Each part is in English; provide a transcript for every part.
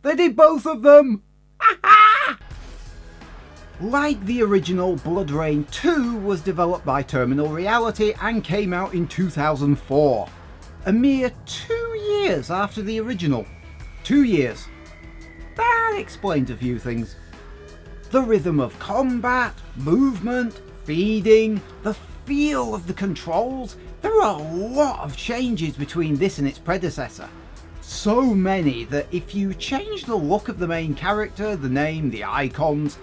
They did both of them! Like the original, Bloodrayne 2 was developed by Terminal Reality and came out in 2004. A mere 2 years after the original. 2 years. That explains a few things. The rhythm of combat, movement, feeding, the feel of the controls. There are a lot of changes between this and its predecessor. So many that if you change the look of the main character, the name, the icons,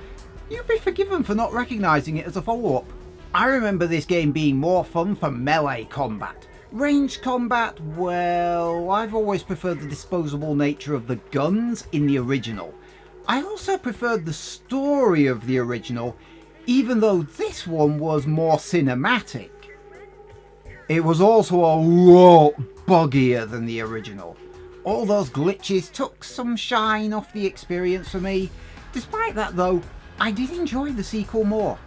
you'd be forgiven for not recognising it as a follow-up. I remember this game being more fun for melee combat. Ranged combat, well, I've always preferred the disposable nature of the guns in the original. I also preferred the story of the original, even though this one was more cinematic. It was also a lot buggier than the original. All those glitches took some shine off the experience for me. Despite that though, I did enjoy the sequel more.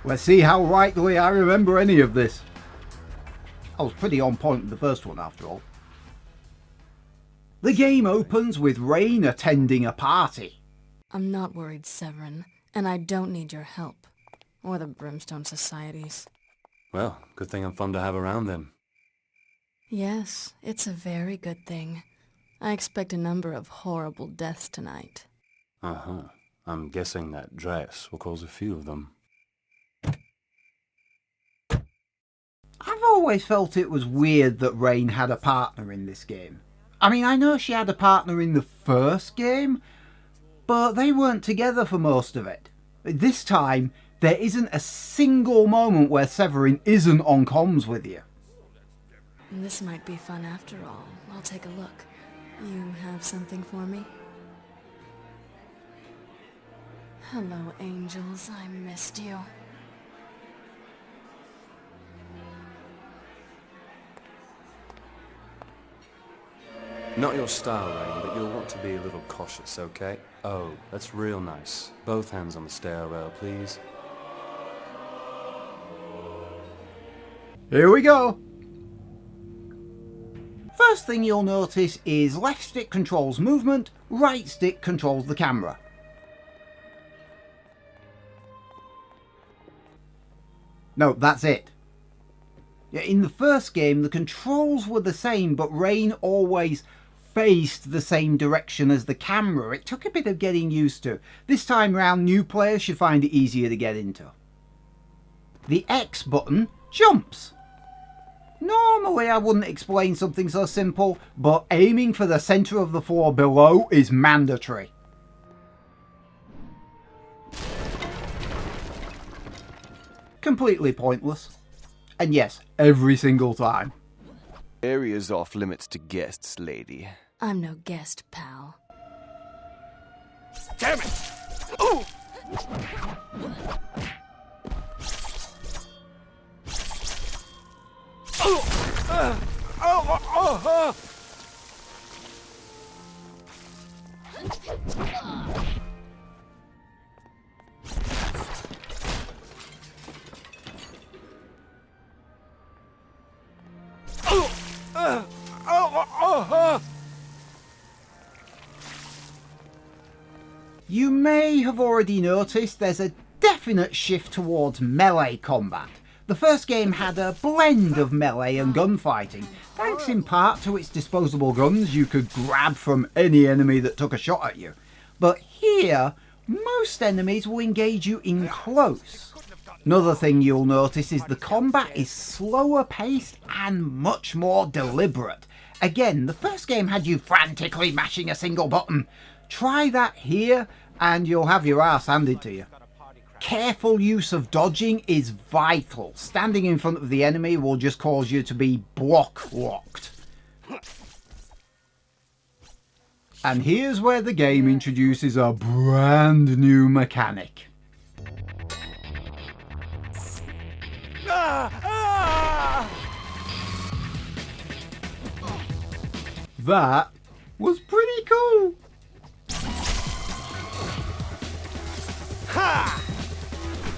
Let's see how rightly I remember any of this. I was pretty on point with the first one after all. The game opens with Rain attending a party. I'm not worried, Severin, and I don't need your help. Or the Brimstone Societies. Well, good thing I'm fun to have around then. Yes, it's a very good thing. I expect a number of horrible deaths tonight. Uh-huh. I'm guessing that dress will cause a few of them. I've always felt it was weird that Rain had a partner in this game. I mean, I know she had a partner in the first game, but they weren't together for most of it. This time, there isn't a single moment where Severin isn't on comms with you. This might be fun after all. I'll take a look. You have something for me? Hello, angels. I missed you. Not your style, Rain, but you'll want to be a little cautious, okay? Oh, that's real nice. Both hands on the stairrail, please. Here we go! First thing you'll notice is left stick controls movement, right stick controls the camera. No, that's it. In the first game, the controls were the same, but Rain always faced the same direction as the camera. It took a bit of getting used to. This time round, new players should find it easier to get into. The X button jumps. Normally I wouldn't explain something so simple, but aiming for the centre of the floor below is mandatory. Completely pointless. And yes, every single time. Area's off limits to guests, lady. I'm no guest, pal. Damn it! Ooh! You may have already noticed there's a definite shift towards melee combat. The first game had a blend of melee and gunfighting, thanks in part to its disposable guns you could grab from any enemy that took a shot at you. But here, most enemies will engage you in close. Another thing you'll notice is the combat is slower paced and much more deliberate. Again, the first game had you frantically mashing a single button. Try that here and you'll have your ass handed to you. Careful use of dodging is vital. Standing in front of the enemy will just cause you to be block locked. And here's where the game introduces a brand new mechanic. That was pretty cool. Ha!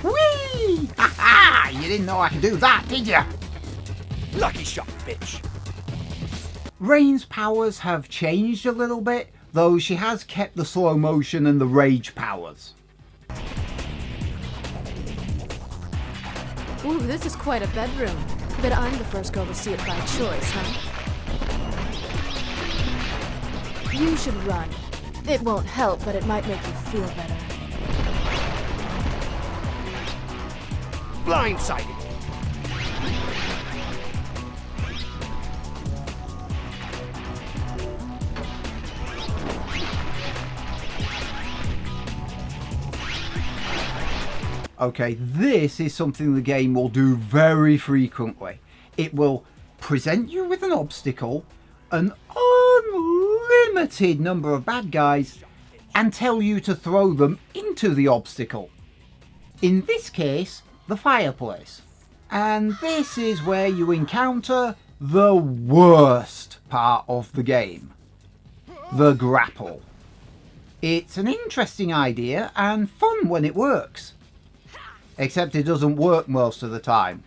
Whee! Ha ha! You didn't know I could do that, did you? Lucky shot, bitch. Rain's powers have changed a little bit, though she has kept the slow motion and the rage powers. Ooh, this is quite a bedroom. Bet I'm the first girl to see it by choice, huh? You should run. It won't help, but it might make you feel better. Blindsided. Okay, this is something the game will do very frequently. It will present you with an obstacle, an unlimited number of bad guys, and tell you to throw them into the obstacle. In this case, the fireplace. And this is where you encounter the worst part of the game. The grapple. It's an interesting idea and fun when it works. Except it doesn't work most of the time.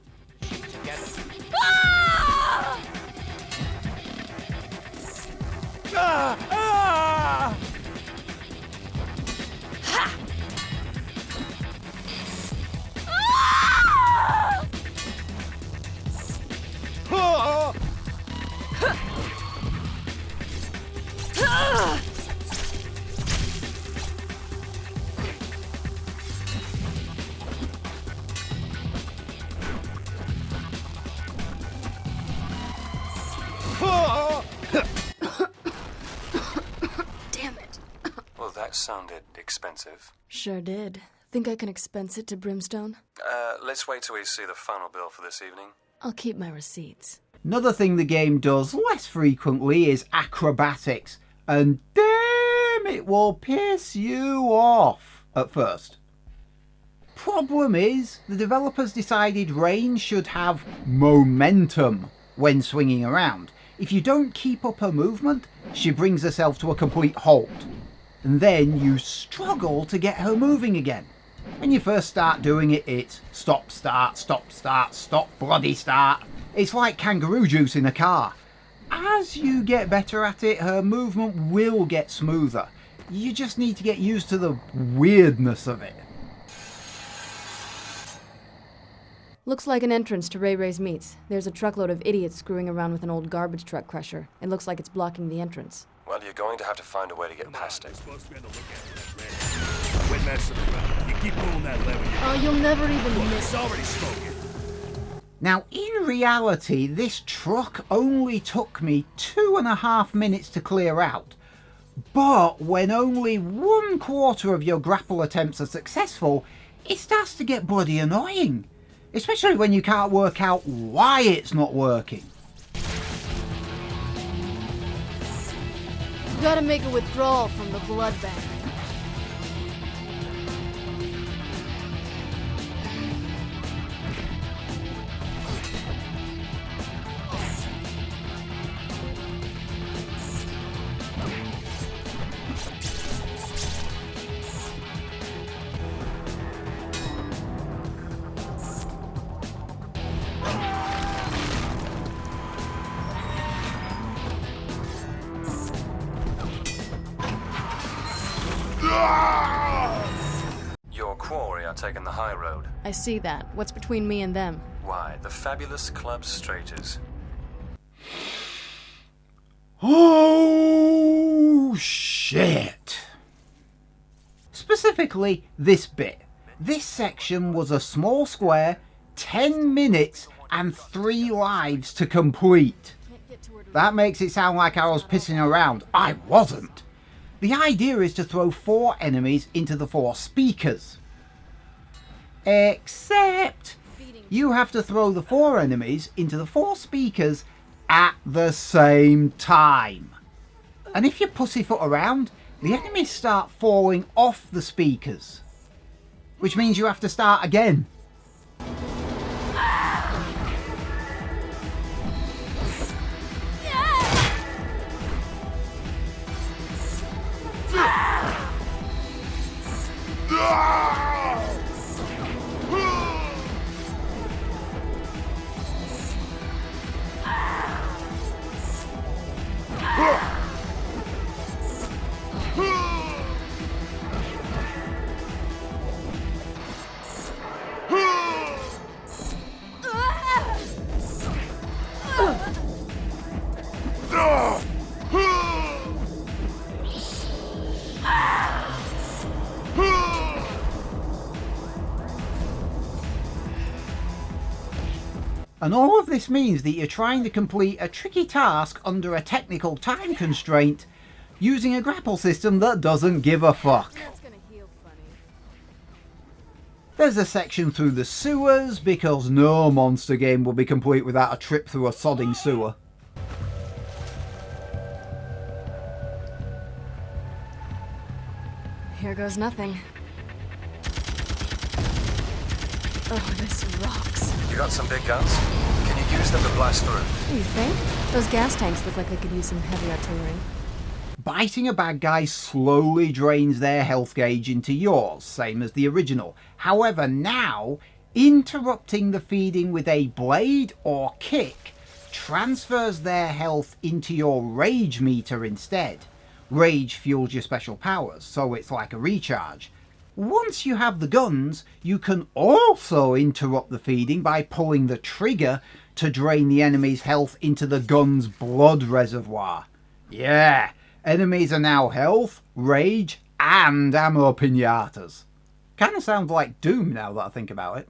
Damn it. Well, that sounded expensive. Sure did. Think I can expense it to Brimstone? Let's wait till we see the final bill for this evening. I'll keep my receipts. Another thing the game does less frequently is acrobatics, and damn, it will piss you off at first. Problem is, the developers decided Rain should have momentum when swinging around. If you don't keep up her movement, she brings herself to a complete halt. And then you struggle to get her moving again. When you first start doing it, it's stop, start, stop, start, stop, bloody start. It's like kangaroo juice in a car. As you get better at it, her movement will get smoother. You just need to get used to the weirdness of it. Looks like an entrance to Ray Ray's Meats. There's a truckload of idiots screwing around with an old garbage truck crusher. It looks like it's blocking the entrance. Well, you're going to have to find a way to get past it. Quit messing around. You keep pulling that lever. Oh, you'll never even miss It's already smoking. Now, in reality, this truck only took me 2.5 minutes to clear out. But when only 1/4 of your grapple attempts are successful, it starts to get bloody annoying. Especially when you can't work out why it's not working. You gotta make a withdrawal from the blood bank. Your quarry are taking the high road. I see that. What's between me and them? Why, the fabulous Club Straighters. Oh, shit. Specifically, this bit. This section was a small square, 10 minutes, and 3 lives to complete. That makes it sound like I was pissing around. I wasn't. The idea is to throw 4 enemies into the 4 speakers. Except you have to throw the 4 enemies into the 4 speakers at the same time. And if you pussyfoot around, the enemies start falling off the speakers. Which means you have to start again. And all of this means that you're trying to complete a tricky task under a technical time constraint using a grapple system that doesn't give a fuck. That's gonna heal funny. There's a section through the sewers, because no monster game will be complete without a trip through a sodding sewer. Here goes nothing. Oh, this rocks. You got some big guns? Can you use them to blast through? You think? Those gas tanks look like they could use some heavy artillery. Biting a bad guy slowly drains their health gauge into yours, same as the original. However, now, interrupting the feeding with a blade or kick transfers their health into your rage meter instead. Rage fuels your special powers, so it's like a recharge. Once you have the guns, you can also interrupt the feeding by pulling the trigger to drain the enemy's health into the gun's blood reservoir. Yeah, enemies are now health, rage, and ammo pinatas. Kinda sounds like Doom now that I think about it.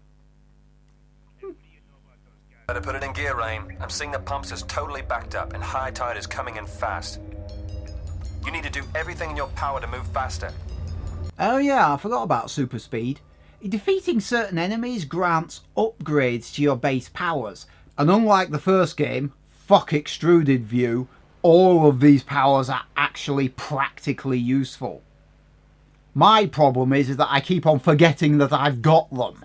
Better put it in gear, Rain. I'm seeing the pumps is totally backed up and high tide is coming in fast. You need to do everything in your power to move faster. Oh yeah, I forgot about super speed. Defeating certain enemies grants upgrades to your base powers, and unlike the first game, fuck extruded view, all of these powers are actually practically useful. My problem is that I keep on forgetting that I've got them.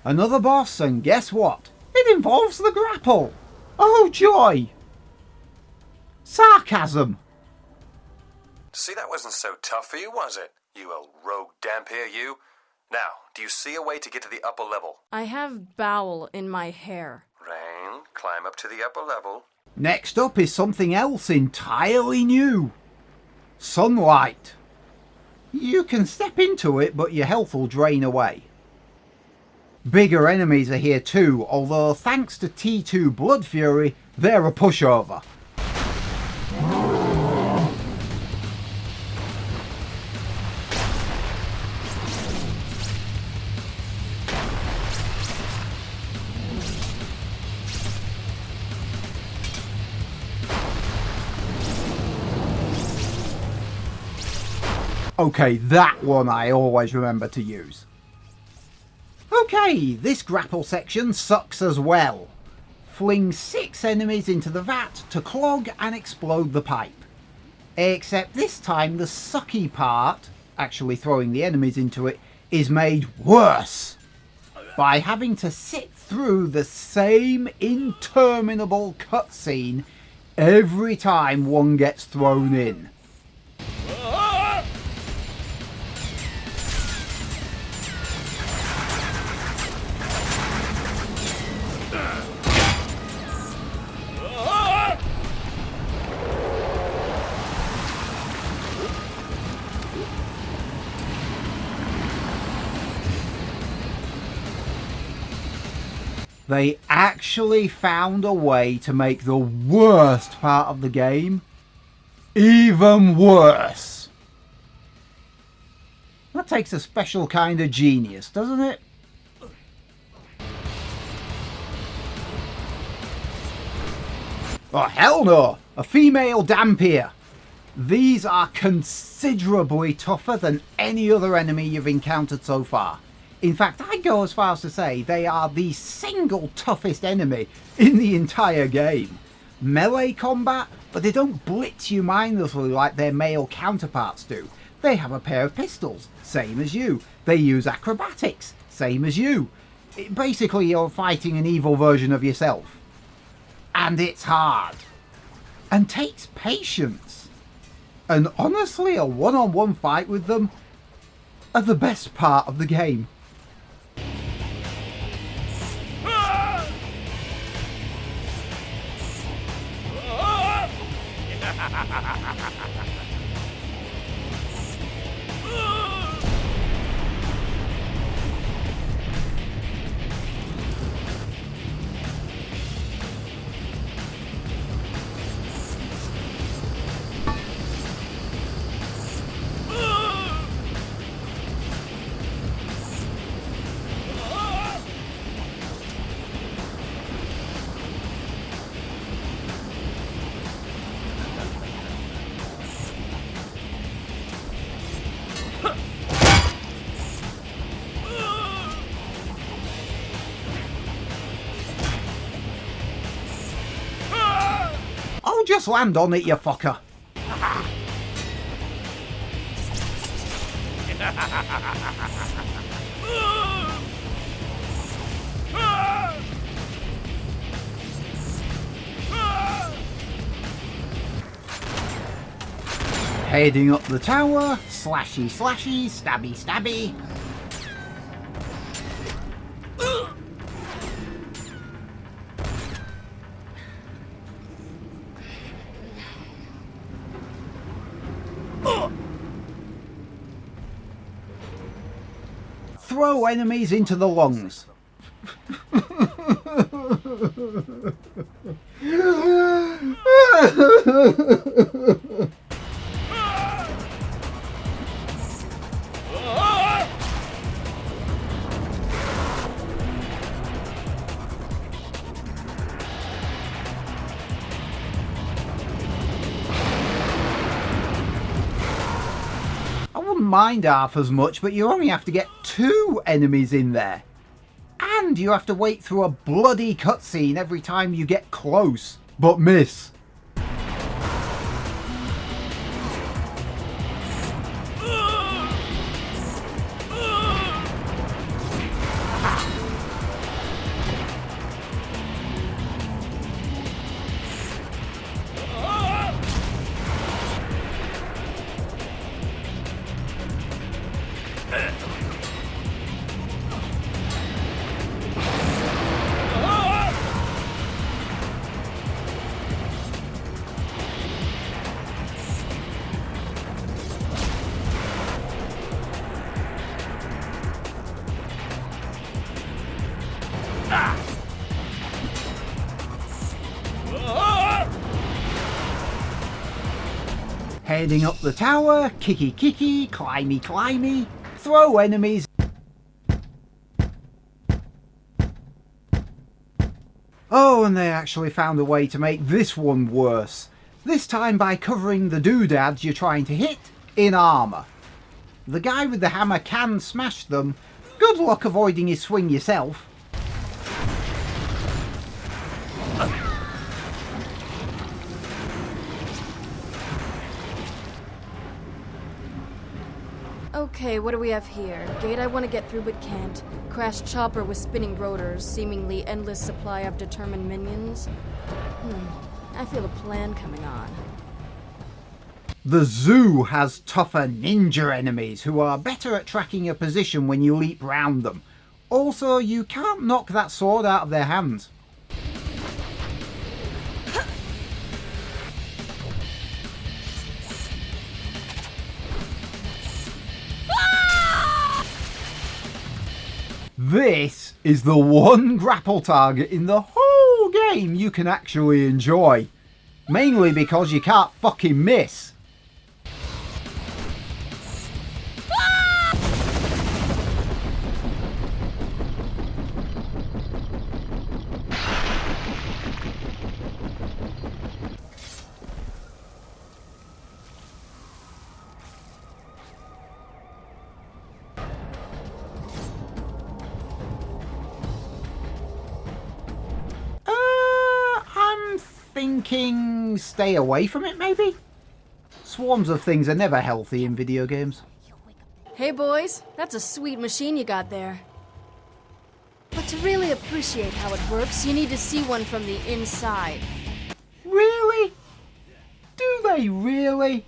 Another boss, and guess what? It involves the grapple. Oh joy! Sarcasm. See, that wasn't so tough for you, was it? You old rogue Dampier, you. Now, do you see a way to get to the upper level? I have bowel in my hair. Rain, climb up to the upper level. Next up is something else entirely new. Sunlight. You can step into it, but your health will drain away. Bigger enemies are here too, although thanks to T2 Blood Fury, they're a pushover. Okay, that one I always remember to use. Okay, this grapple section sucks as well. Fling 6 enemies into the vat to clog and explode the pipe. Except this time the sucky part, actually throwing the enemies into it, is made worse by having to sit through the same interminable cutscene every time one gets thrown in. They actually found a way to make the worst part of the game even worse. That takes a special kind of genius, doesn't it? Oh, hell no! A female Dampier! These are considerably tougher than any other enemy you've encountered so far. In fact, I'd go as far as to say they are the single toughest enemy in the entire game. Melee combat, but they don't blitz you mindlessly like their male counterparts do. They have a pair of pistols, same as you. They use acrobatics, same as you. Basically, you're fighting an evil version of yourself. And it's hard. And takes patience. And honestly, a one-on-one fight with them are the best part of the game. Well, just land on it, you fucker. Heading up the tower, slashy slashy, stabby stabby. Throw enemies into the lungs. I wouldn't mind half as much, but you only have to get 2 enemies in there. And you have to wait through a bloody cutscene every time you get close, but miss. Heading up the tower, kicky kicky, climby climby, throw enemies. Oh, and they actually found a way to make this one worse. This time by covering the doodads you're trying to hit in armour. The guy with the hammer can smash them. Good luck avoiding his swing yourself. Okay, what do we have here? Gate I want to get through but can't. Crashed chopper with spinning rotors, seemingly endless supply of determined minions. I feel a plan coming on. The zoo has tougher ninja enemies who are better at tracking your position when you leap round them. Also, you can't knock that sword out of their hands. This is the one grapple target in the whole game you can actually enjoy. Mainly because you can't fucking miss. Thinking stay away from it, maybe? Swarms of things are never healthy in video games. Hey boys, that's a sweet machine you got there. But to really appreciate how it works, you need to see one from the inside. Really? Do they really?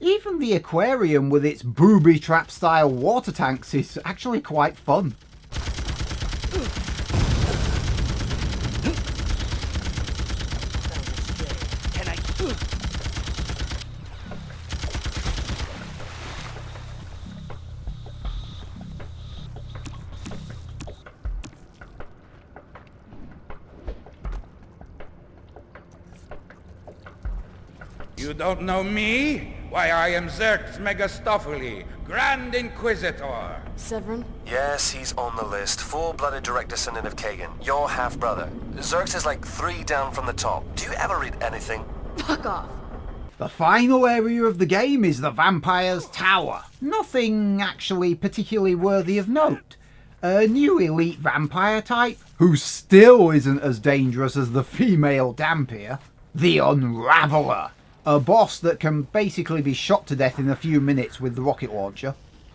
Even the aquarium with its booby trap style water tanks is actually quite fun. You don't know me? Why, I am Xerxes Megastophily, Grand Inquisitor. Severin, Yes, he's on the list. Full-blooded direct descendant of Kagan. Your half-brother. Zerx is like 3 down from the top. Do you ever read anything? Fuck off. The final area of the game is the Vampire's Tower. Nothing actually particularly worthy of note. A new elite vampire type, who still isn't as dangerous as the female Dampier. The Unraveler. A boss that can basically be shot to death in a few minutes with the rocket launcher.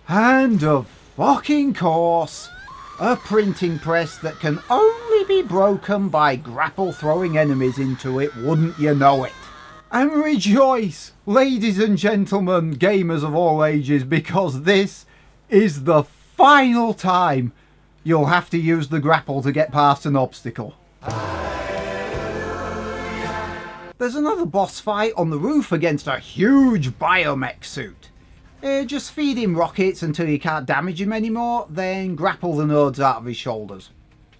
And of fucking course, a printing press that can only be broken by grapple throwing enemies into it, wouldn't you know it? And rejoice, ladies and gentlemen, gamers of all ages, because this is the final time you'll have to use the grapple to get past an obstacle. There's another boss fight on the roof against a huge biomech suit. Just feed him rockets until you can't damage him anymore, then grapple the nodes out of his shoulders.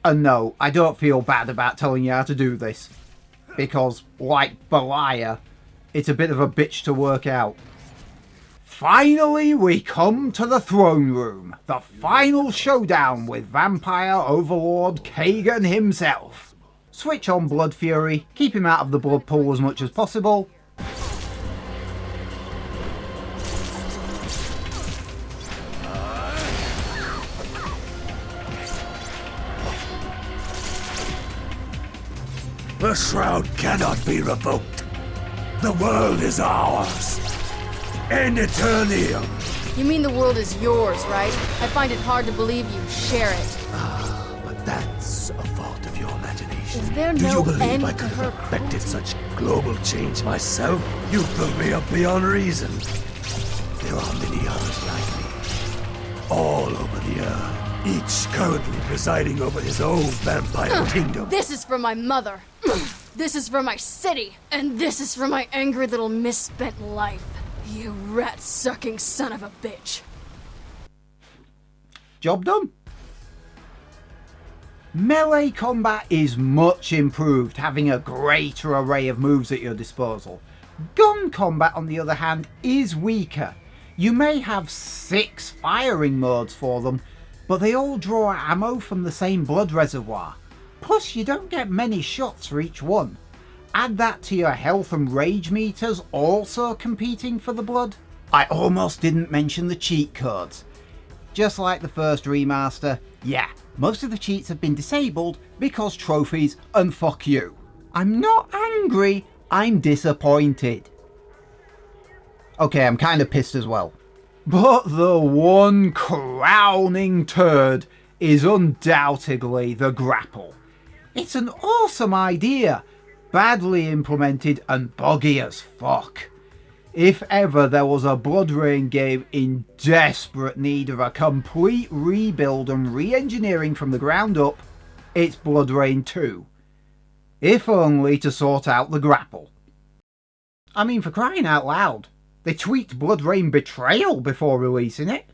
And no, I don't feel bad about telling you how to do this, because, like Beliar, it's a bit of a bitch to work out. Finally, we come to the throne room, the final showdown with Vampire Overlord Kagan himself. Switch on Blood Fury, keep him out of the blood pool as much as possible. The shroud cannot be revoked. The world is ours. In Eternium. You mean the world is yours, right? I find it hard to believe you share it. But that's a fault of your imagination. Is there Do no you believe end I to could her have affected such global change myself? You built me up beyond reason. There are many others like me. All over the earth. Each currently presiding over his own vampire kingdom. This is for my mother. This is for my city. And this is for my angry little misspent life. You rat-sucking son of a bitch. Job done. Melee combat is much improved, having a greater array of moves at your disposal. Gun combat, on the other hand, is weaker. You may have 6 firing modes for them, but they all draw ammo from the same blood reservoir. Plus, you don't get many shots for each one. Add that to your health and rage meters also competing for the blood. I almost didn't mention the cheat codes. Just like the first remaster, yeah, most of the cheats have been disabled because trophies and fuck you. I'm not angry, I'm disappointed. Okay, I'm kind of pissed as well. But the one crowning turd is undoubtedly the grapple. It's an awesome idea, badly implemented and buggy as fuck. If ever there was a Bloodrayne game in desperate need of a complete rebuild and re-engineering from the ground up, it's Bloodrayne 2. If only to sort out the grapple. I mean, for crying out loud, they tweaked Bloodrayne Betrayal before releasing it.